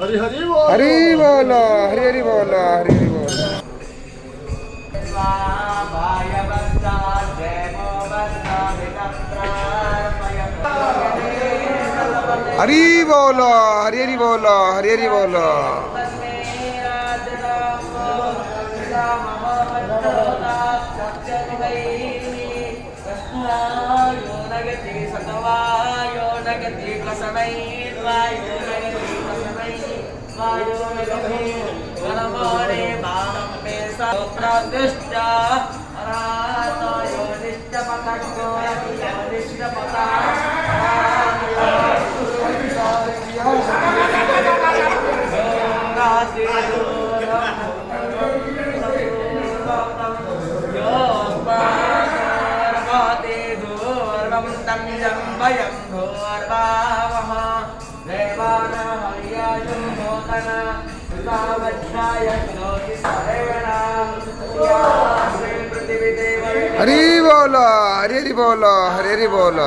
हरि हरि बोल, हरि बोल, हरि हरि बोल, हरि हरि बोल। हरि बोल, हरि हरि बोल, हरि हरि बोल। हरि बोल, हरि हरि बोल, हरि हरि बोल।